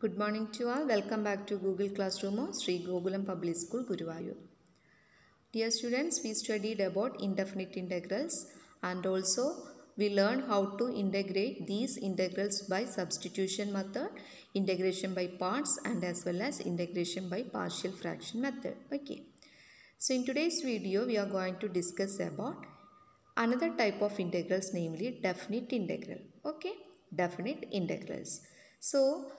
Good morning to all. Welcome back to Google Classroom of Sri Gokulam Public School, Guruvayur. Dear students, we studied about indefinite integrals and also we learned how to integrate these integrals by substitution method, integration by parts and as well as integration by partial fraction method. Okay. So in today's video, we are going to discuss about another type of integrals, namely definite integral. Okay. Definite integrals. So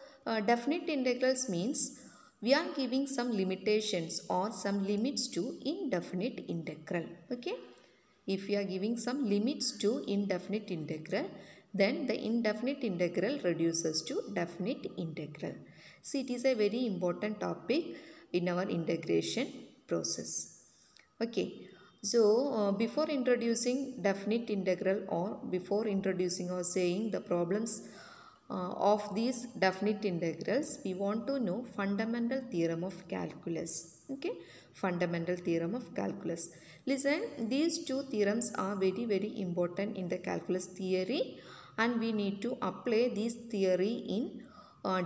definite integrals means we are giving some limitations or some limits to indefinite integral. Okay. If we are giving some limits to indefinite integral, then the indefinite integral reduces to definite integral. See, it is a very important topic in our integration process. Okay. So, before introducing definite integral or before introducing or saying the problems of these definite integrals, we want to know fundamental theorem of calculus. Okay, fundamental theorem of calculus. Listen, these two theorems are very important in the calculus theory and we need to apply this theory in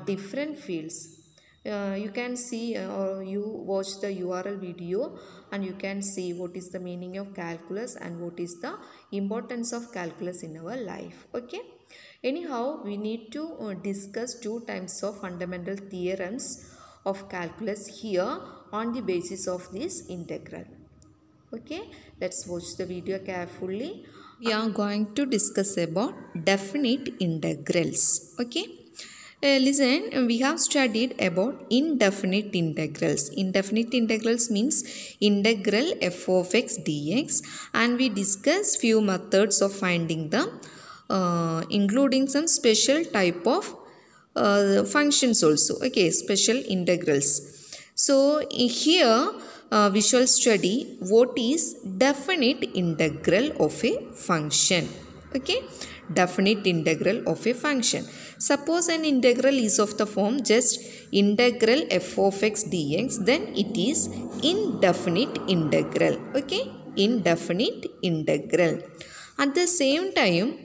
different fields. You can see or you watch the URL video and you can see what is the meaning of calculus and what is the importance of calculus in our life. Okay. Anyhow, we need to discuss two types of fundamental theorems of calculus here on the basis of this integral. Okay, let's watch the video carefully. We are going to discuss about definite integrals. Okay. Listen, we have studied about indefinite integrals. Indefinite integrals means integral f of x dx and we discussed few methods of finding them including some special type of functions also. Okay, special integrals. So here we shall study what is definite integral of a function. Okay, definite integral of a function. Suppose an integral is of the form just integral f of x dx, then it is indefinite integral. Okay, indefinite integral. At the same time,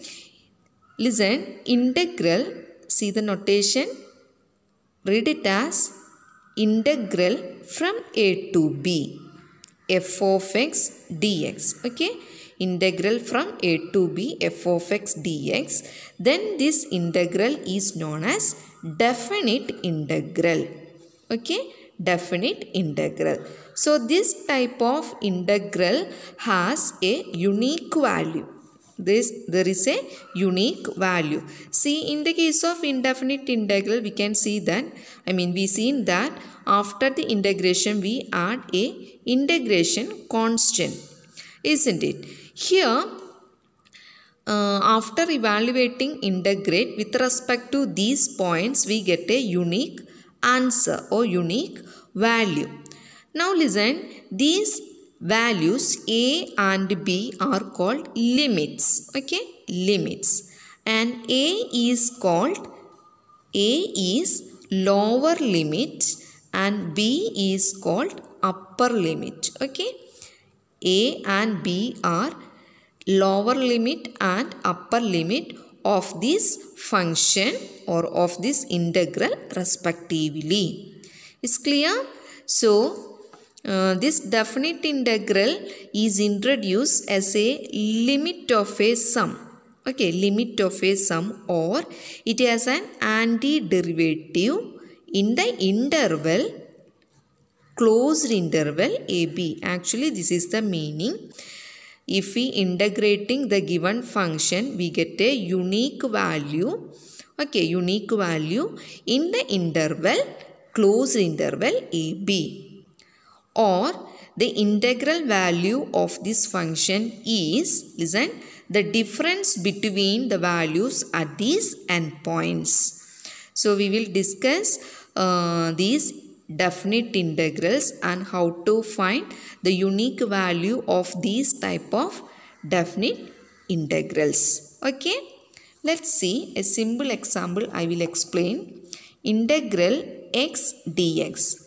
listen, integral, see the notation, read it as integral from a to b, f of x dx. Okay, integral from a to b f of x dx, then this integral is known as definite integral. Okay, definite integral. So this type of integral has a unique value. There is a unique value. See, in the case of indefinite integral, we can see that, we seen that after the integration we add a integration constant, isn't it? Here, after evaluating integrate with respect to these points, we get a unique answer or unique value. Now listen, these values a and b are called limits. Okay, limits. And a is lower limit and b is called upper limit. Okay, a and b are lower limit and upper limit of this function or of this integral respectively. Is clear? So, this definite integral is introduced as a limit of a sum. Okay, limit of a sum, or it has an antiderivative in the interval, closed interval AB. Actually, this is the meaning. If we integrating the given function, we get a unique value. Okay, unique value in the interval, closed interval AB. Or the integral value of this function is, listen, the difference between the values at these endpoints. So we will discuss these definite integrals and how to find the unique value of these type of definite integrals. Okay, let's see a simple example I will explain. Integral x dx.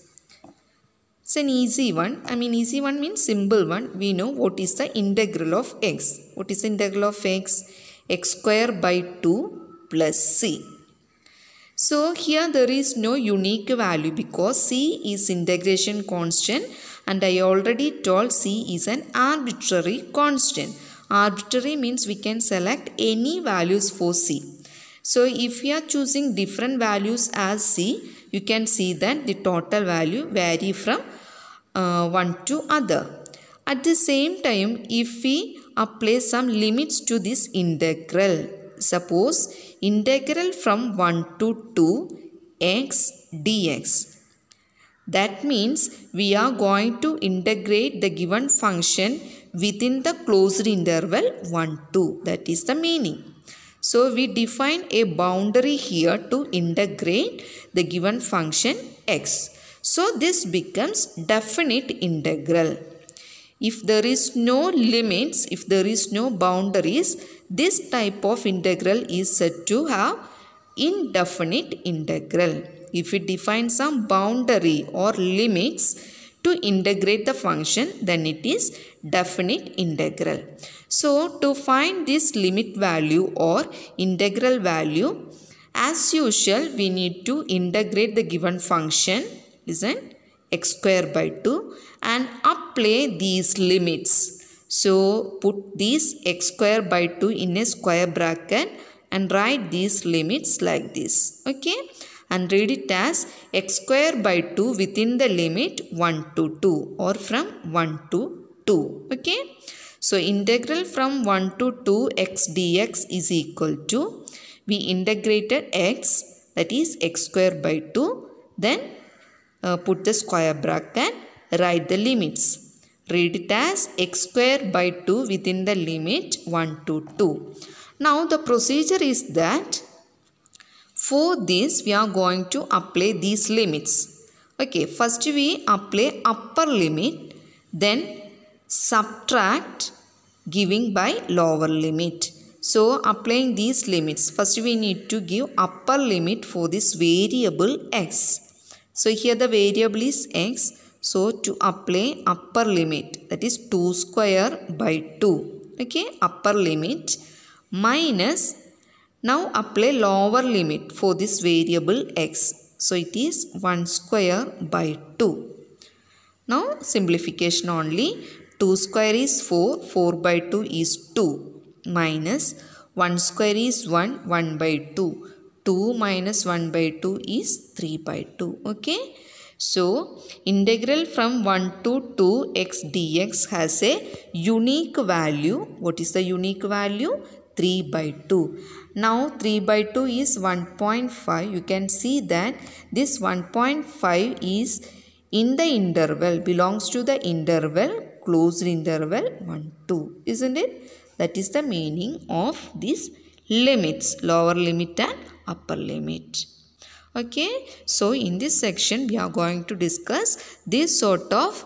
It's an easy one. Easy one means simple one. We know what is the integral of x. What is the integral of x? X square by 2 plus c. So here there is no unique value because c is integration constant, and I already told c is an arbitrary constant. Arbitrary means we can select any values for c. So if we are choosing different values as c, you can see that the total value vary from one to other. At the same time, if we apply some limits to this integral, suppose integral from 1 to 2 x dx. That means we are going to integrate the given function within the closed interval 1 2. That is the meaning. So we define a boundary here to integrate the given function x. So this becomes definite integral. If there is no limits, if there is no boundaries, this type of integral is said to have indefinite integral. If we define some boundary or limits to integrate the function, then it is definite integral. So to find this limit value or integral value, as usual, we need to integrate the given function, listen, x square by 2, and apply these limits. So put these x square by 2 in a square bracket and write these limits like this. Okay, and read it as x square by 2 within the limit 1 to 2 or from 1 to 2. Okay, so integral from 1 to 2 x dx is equal to, we integrated x, that is x square by 2, then put the square bracket, write the limits. Read it as x square by 2 within the limit 1 to 2. Now the procedure is that for this we are going to apply these limits. Okay, first we apply upper limit, then subtract giving by lower limit. So applying these limits, first we need to give upper limit for this variable x. So here the variable is x. So to apply upper limit, that is 2 square by 2. Okay, upper limit minus, now apply lower limit for this variable x. So it is 1 square by 2. Now simplification only. 2 square is 4, 4 by 2 is 2, minus 1 square is 1, 1 by 2. 2 minus 1 by 2 is 3 by 2. Okay. So integral from 1 to 2 x dx has a unique value. What is the unique value? 3 by 2. Now 3 by 2 is 1.5. You can see that this 1.5 is in the interval, belongs to the interval, closed interval 1 2. Isn't it? That is the meaning of these limits, lower limit and upper limit. Okay, so in this section we are going to discuss this sort of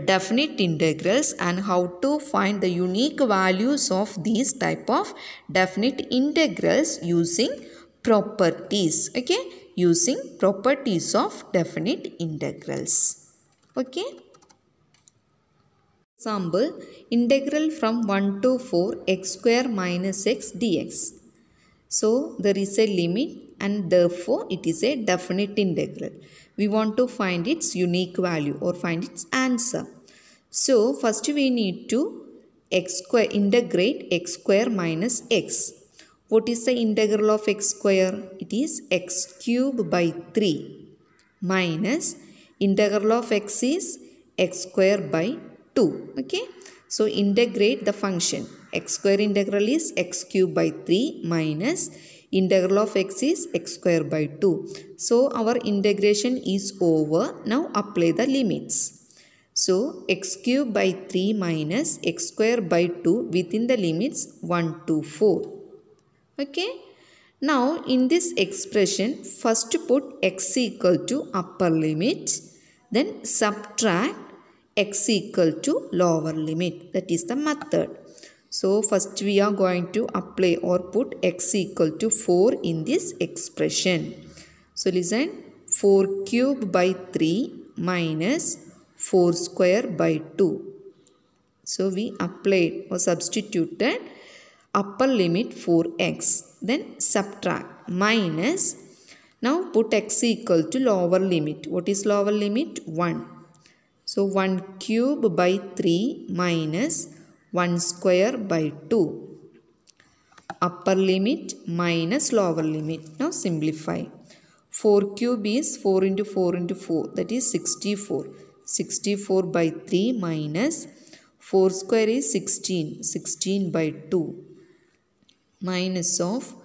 definite integrals and how to find the unique values of these type of definite integrals using properties. Okay, using properties of definite integrals. Okay. Example, integral from 1 to 4 x square minus x dx. So there is a limit and therefore it is a definite integral. We want to find its unique value or find its answer. So first we need to integrate x square minus x. What is the integral of x square? It is x cube by 3 minus integral of x is x square by 2. Okay. So integrate the function. X square integral is x cube by 3 minus integral of x is x square by 2. So our integration is over. Now apply the limits. So x cube by 3 minus x square by 2 within the limits 1 to 4. Okay. Now in this expression, first put x equal to upper limit, then subtract x equal to lower limit. That is the method. So first we are going to apply or put x equal to 4 in this expression. So listen, 4 cube by 3 minus 4 square by 2. So we applied or substituted upper limit 4x. Then subtract minus. Now put x equal to lower limit. What is lower limit? 1. So 1 cube by 3 minus 1 square by 2. Upper limit minus lower limit. Now simplify. 4 cube is 4 into 4 into 4. That is 64. 64 by 3 minus 4 square is 16. 16 by 2. Minus of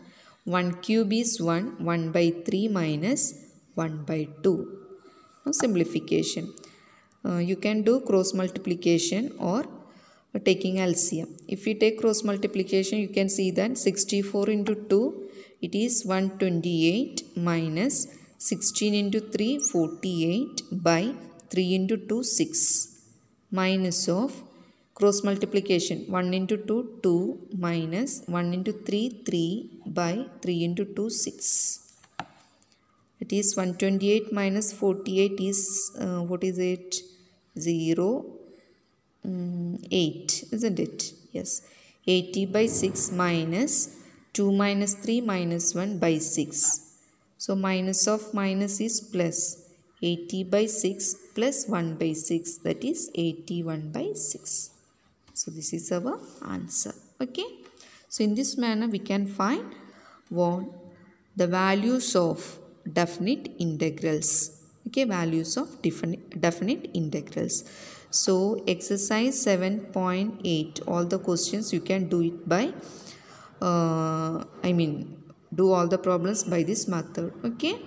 1 cube is 1. 1 by 3 minus 1 by 2. Now simplification. You can do cross multiplication or taking LCM. If you take cross multiplication, you can see that 64 into 2, it is 128 minus 16 into 3, 48 by 3 into 2, 6. Minus of cross multiplication, 1 into 2, 2 minus 1 into 3, 3 by 3 into 2, 6. It is 128 minus 48 is, what is it? 0, 8, isn't it? Yes. 80 by 6 minus 2 minus 3 minus 1 by 6. So minus of minus is plus. 80 by 6 plus 1 by 6. That is 81 by 6. So this is our answer. Okay. So in this manner we can find what the values of definite integrals. Okay, values of definite integrals. So exercise 7.8, all the questions you can do it by do all the problems by this method. Okay,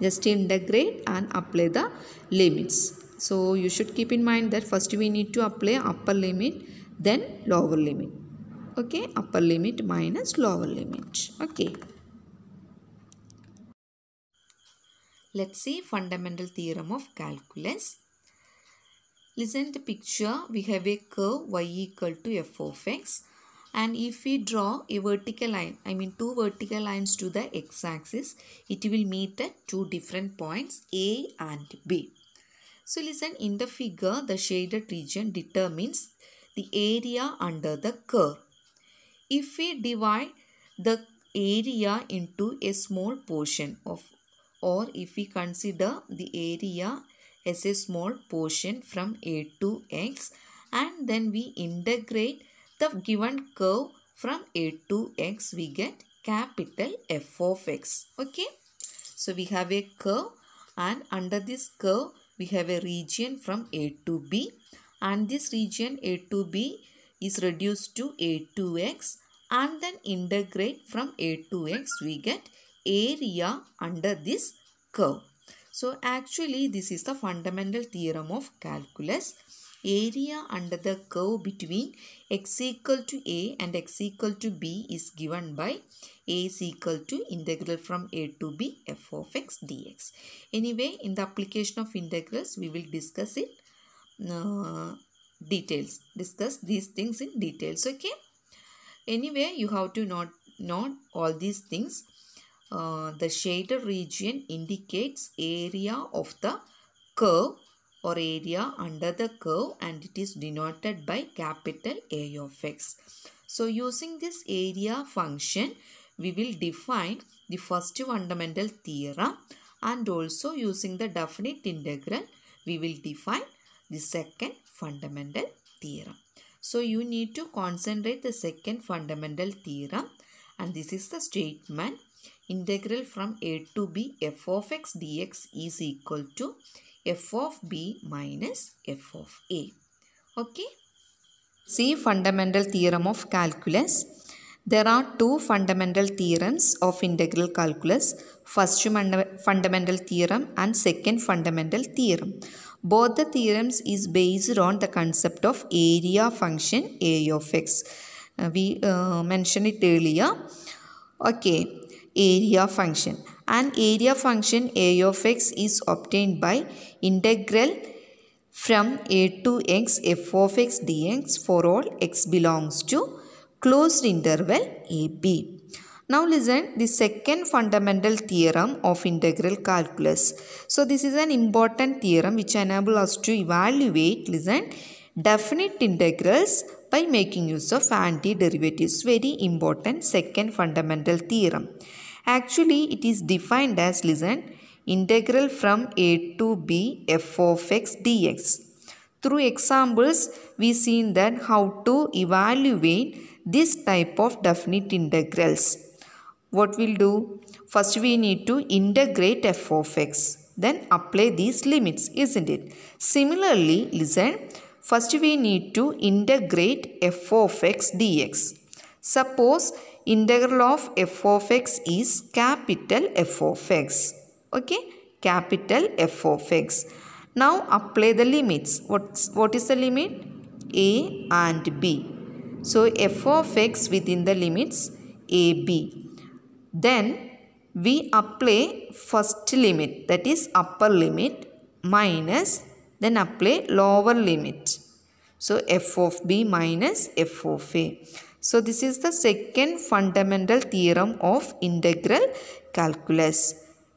just integrate and apply the limits. So you should keep in mind that first we need to apply upper limit, then lower limit. Okay, upper limit minus lower limit. Okay. Let's see fundamental theorem of calculus. Listen to the picture. We have a curve y equal to f of x, and if we draw a vertical line, two vertical lines to the x-axis, it will meet at two different points A and B. So listen, in the figure, the shaded region determines the area under the curve. If we divide the area into a small portion of, or if we consider the area as a small portion from A to x, and then we integrate the given curve from A to x, we get capital F of x. Okay. So we have a curve, and under this curve we have a region from A to B, and this region A to B is reduced to A to x, and then integrate from A to x, we get area under this curve. So actually this is the fundamental theorem of calculus. Area under the curve between x equal to a and x equal to b is given by a is equal to integral from a to b f of x dx. Anyway, in the application of integrals we will discuss it discuss these things in details. Okay. Anyway, you have to note all these things. The shaded region indicates area of the curve or area under the curve, and it is denoted by capital A of x. So using this area function, we will define the first fundamental theorem, and also using the definite integral, we will define the second fundamental theorem. So you need to concentrate the second fundamental theorem, and this is the statement: integral from a to b f of x dx is equal to f of b minus f of a. Okay. See fundamental theorem of calculus. There are two fundamental theorems of integral calculus. First fundamental theorem and second fundamental theorem. Both the theorems is based on the concept of area function a of x. We mentioned it earlier. Okay. Area function, and area function a of x is obtained by integral from a to x f of x dx for all x belongs to closed interval ab. Now listen, the second fundamental theorem of integral calculus. So this is an important theorem which enables us to evaluate, listen, definite integrals by making use of antiderivatives. Very important second fundamental theorem. Actually, it is defined as, listen, integral from a to b f of x dx. Through examples, we seen that how to evaluate this type of definite integrals. What we'll do? First, we need to integrate f of x. Then apply these limits, isn't it? Similarly, listen, first we need to integrate f of x dx. Suppose integral of f of x is capital F of x. Okay, capital F of x. Now apply the limits. What is the limit? A and b. So f of x within the limits a, b. Then we apply first limit, that is upper limit, minus, then apply lower limit. So f of b minus f of a. So this is the second fundamental theorem of integral calculus.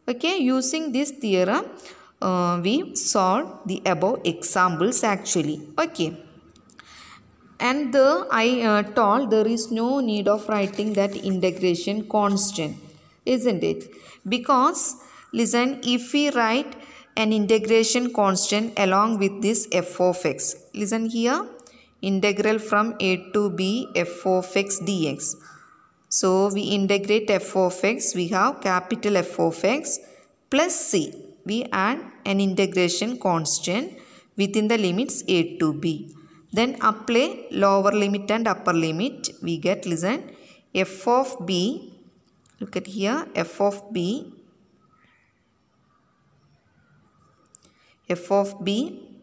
Okay, using this theorem, we solve the above examples actually. Okay. And I told there is no need of writing that integration constant, isn't it? Because, listen, if we write an integration constant along with this f of x, listen here, integral from a to b f of x dx. So, we integrate f of x, we have capital F of x plus c. We add an integration constant within the limits a to b. Then apply lower limit and upper limit. We get, listen, f of b, look at here, f of b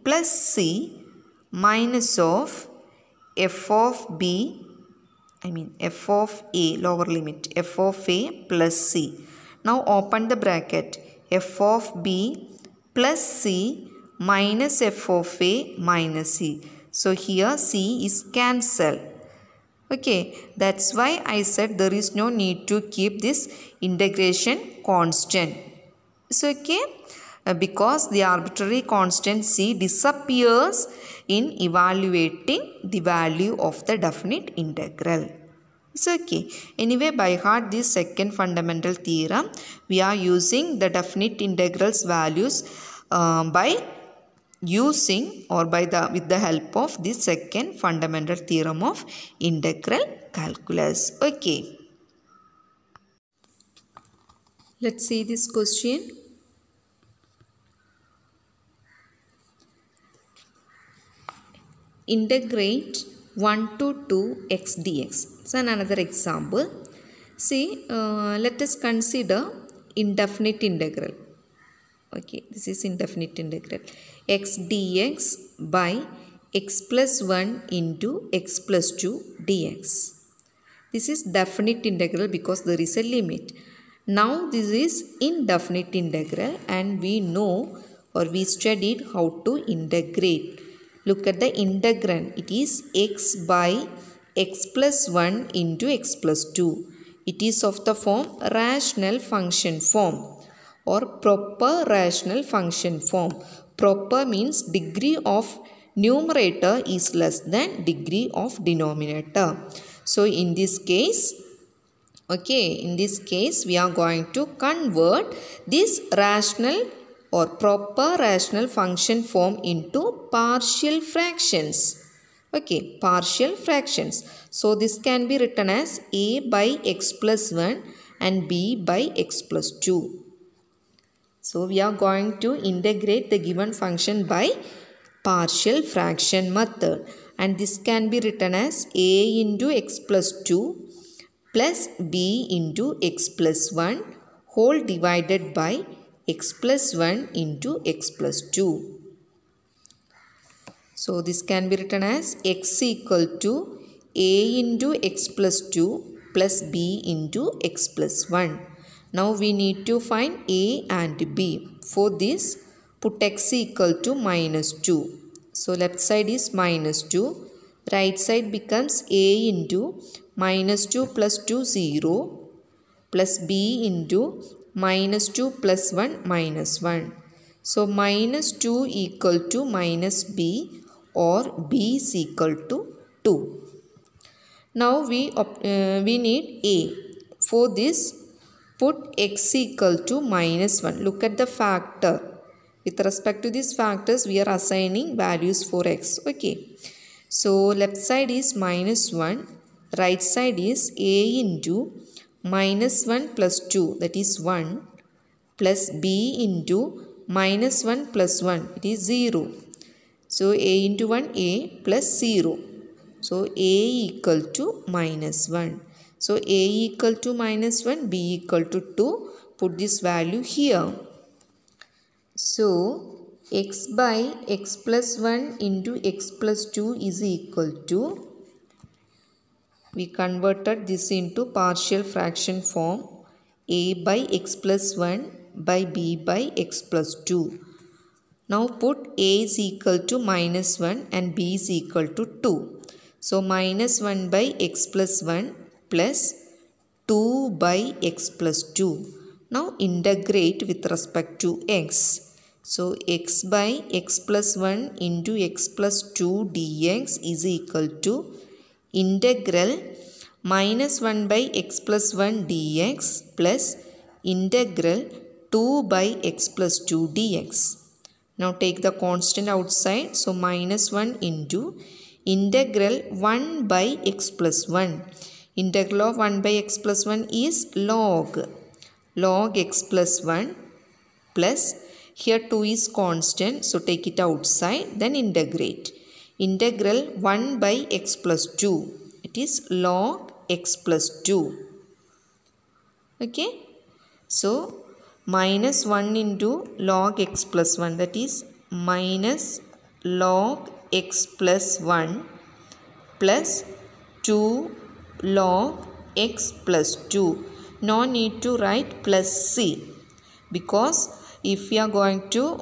plus c minus of f of a, lower limit, f of a plus c. Now open the bracket, f of b plus c minus f of a minus c. So here c is cancelled. Okay, that's why I said there is no need to keep this integration constant. It's okay, because the arbitrary constant c disappears in evaluating the value of the definite integral. It's okay. Anyway, by heart this second fundamental theorem, we are using the definite integrals values by using or with the help of this second fundamental theorem of integral calculus. Okay. Let's see this question. Integrate 1 to 2 x dx. So another example. See, let us consider indefinite integral. Okay, this is indefinite integral. X dx by x plus 1 into x plus 2 dx. This is definite integral because there is a limit. Now this is indefinite integral and we know or we studied how to integrate. Look at the integrand. It is x by x plus 1 into x plus 2. It is of the form rational function form or proper rational function form. Proper means degree of numerator is less than degree of denominator. So in this case, we are going to convert this rational or proper rational function form into partial fractions. Okay, partial fractions. So this can be written as a by x plus 1 and b by x plus 2. So we are going to integrate the given function by partial fraction method, and this can be written as a into x plus 2 plus b into x plus 1 whole divided by x plus 1 into x plus 2. So this can be written as x equal to a into x plus 2 plus b into x plus 1. Now we need to find a and b. For this, put x equal to minus 2. So left side is minus 2. Right side becomes a into minus 2 plus 2 0 plus b into minus 2 plus 1 minus 1. So minus 2 equal to minus b or b is equal to 2. Now we need a. For this, put x equal to minus 1. Look at the factor. With respect to these factors, we are assigning values for x. Okay. So left side is minus 1. Right side is a into minus 1 plus 2, that is 1, plus b into minus 1 plus 1, it is 0. So a into 1, a plus 0. So a equal to minus 1. So a equal to minus 1, b equal to 2. Put this value here. So x by x plus 1 into x plus 2 is equal to, we converted this into partial fraction form, a by x plus 1 by b by x plus 2. Now put a is equal to minus 1 and b is equal to 2. So minus 1 by x plus 1 plus 2 by x plus 2. Now integrate with respect to x. So x by x plus 1 into x plus 2 dx is equal to integral minus 1 by x plus 1 dx plus integral 2 by x plus 2 dx. Now take the constant outside. So minus 1 into integral 1 by x plus 1. Integral of 1 by x plus 1 is log x plus 1 plus, here 2 is constant, so take it outside, then integrate. Integral 1 by x plus 2, it is log x plus 2. Okay. So minus 1 into log x plus 1, that is minus log x plus 1 plus 2 log x plus 2. No need to write plus c, because if we are going to,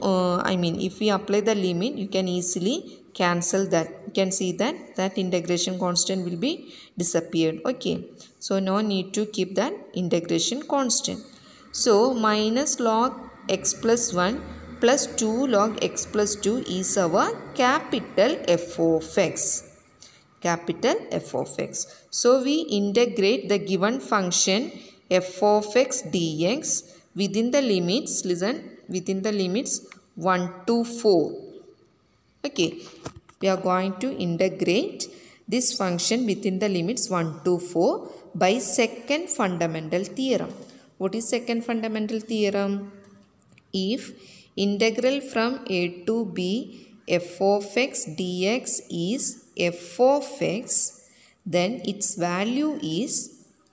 if we apply the limit, you can easily cancel that. You can see that integration constant will be disappeared. Okay. So no need to keep that integration constant. So minus log x plus 1 plus 2 log x plus 2 is our capital F of x. Capital F of x. So we integrate the given function f of x dx within the limits, listen, within the limits 1 to 4. Okay. We are going to integrate this function within the limits 1 to 4 by second fundamental theorem. What is second fundamental theorem? If integral from a to b f of x dx is f of x, then its value is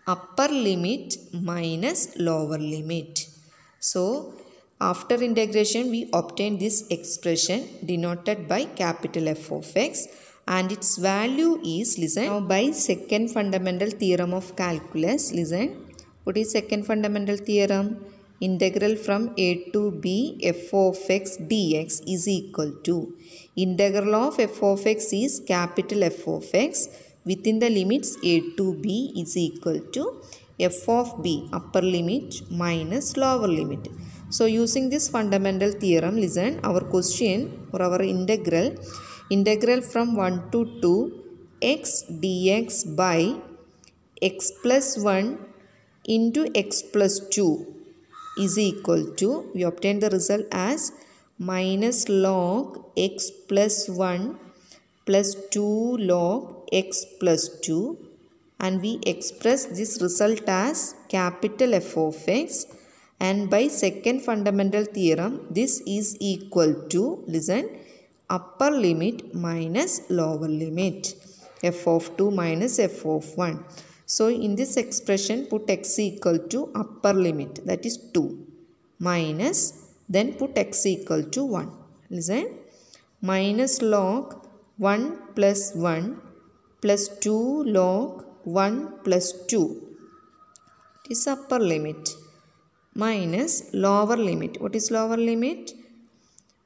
upper limit minus lower limit. So after integration we obtain this expression denoted by capital F of x, and its value is, listen, now by second fundamental theorem of calculus, listen, what is second fundamental theorem? Integral from a to b f of x dx is equal to integral of f of x is capital F of x within the limits a to b is equal to f of b upper limit minus lower limit. So using this fundamental theorem, listen, our question or our integral from 1 to 2 x dx by x plus 1 into x plus 2 is equal to, we obtain the result as minus log x plus 1 plus 2 log x plus 2, and we express this result as capital F of x, and by second fundamental theorem this is equal to, listen, upper limit minus lower limit, f of 2 minus f of 1. So in this expression put x equal to upper limit, that is 2, minus, then put x equal to 1. Listen, minus log 1 plus 1 plus 2 log 1 plus 2. It is upper limit minus lower limit. What is lower limit?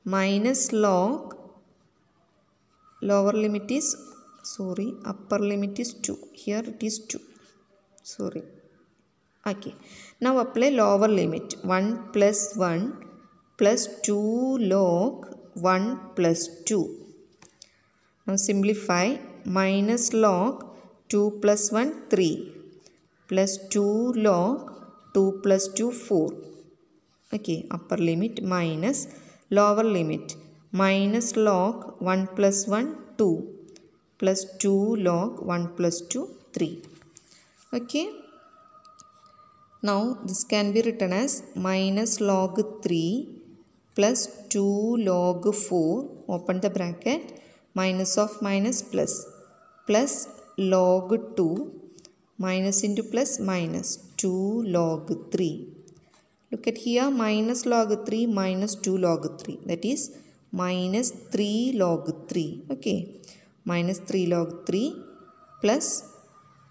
Minus log, lower limit is, sorry, upper limit is 2. Here it is 2. Sorry. Okay. Now apply lower limit. 1 plus 1 plus 2 log 1 plus 2. Now simplify. Minus log 2 plus 1 3 plus 2 log 2 plus 2 4. Okay, upper limit minus lower limit minus log 1 plus 1 2 plus 2 log 1 plus 2 3. Okay, now this can be written as minus log 3 plus 2 log 4, open the bracket, minus of minus plus log 2, minus into plus minus 2 log 3. Look at here, minus log 3 minus 2 log 3, that is minus 3 log 3. Okay, minus 3 log 3 plus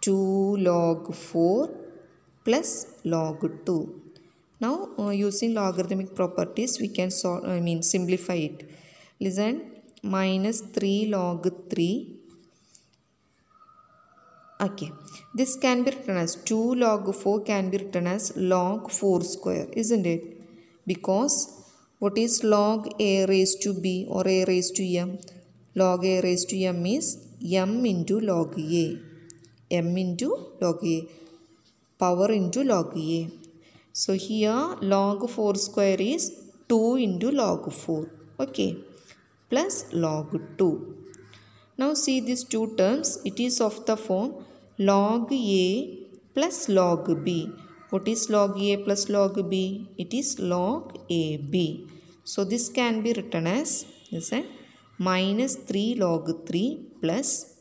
2 log 4 plus log 2. Now using logarithmic properties we can simplify it. Listen, minus 3 log 3. Okay, this can be written as 2 log 4 can be written as log 4 square, isn't it? Because what is log a raised to b or a raised to m? Log a raised to m is m into log a. M into log a. Power into log a. So here log 4 square is 2 into log 4. Okay, plus log 2. Now see these two terms, it is of the form log a plus log b. What is log a plus log b? It is log ab. So this can be written as, listen, minus 3 log 3 plus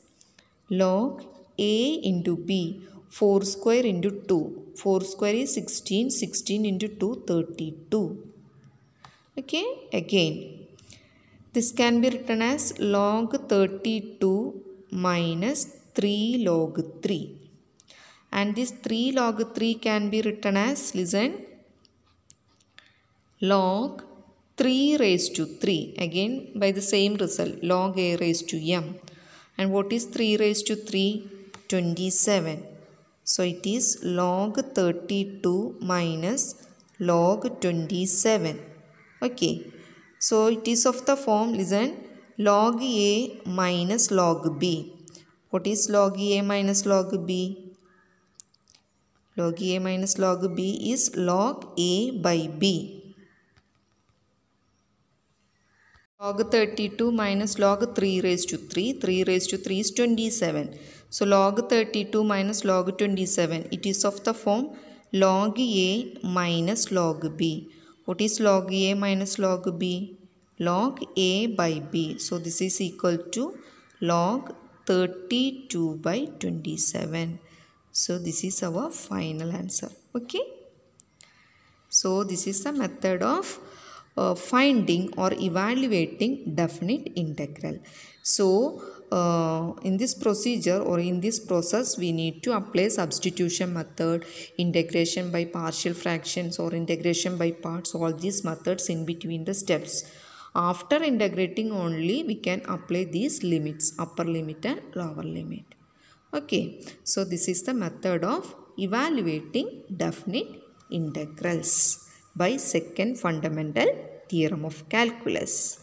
log a into b. 4 square into 2. 4 square is 16. 16 into 2, 32. Okay, again, this can be written as log 32 minus 3 log 3. And this 3 log 3 can be written as, listen, log 3 raised to 3. Again, by the same result, log a raised to m. And what is 3 raised to 3? 27. So it is log 32 minus log 27. Okay. So it is of the form, listen, log a minus log b. What is log a minus log b? Log a minus log b is log a by b. Log 32 minus log 3 raised to 3. 3 raised to 3 is 27. So log 32 minus log 27. It is of the form log a minus log b. What is log a minus log b? Log a by b. So this is equal to log 32 by 27. So this is our final answer. Okay. So this is the method of finding or evaluating definite integral. So in this procedure or in this process we need to apply substitution method, integration by partial fractions or integration by parts, all these methods in between the steps. After integrating only we can apply these limits, upper limit and lower limit. Okay, so this is the method of evaluating definite integrals by second fundamental theorem of calculus.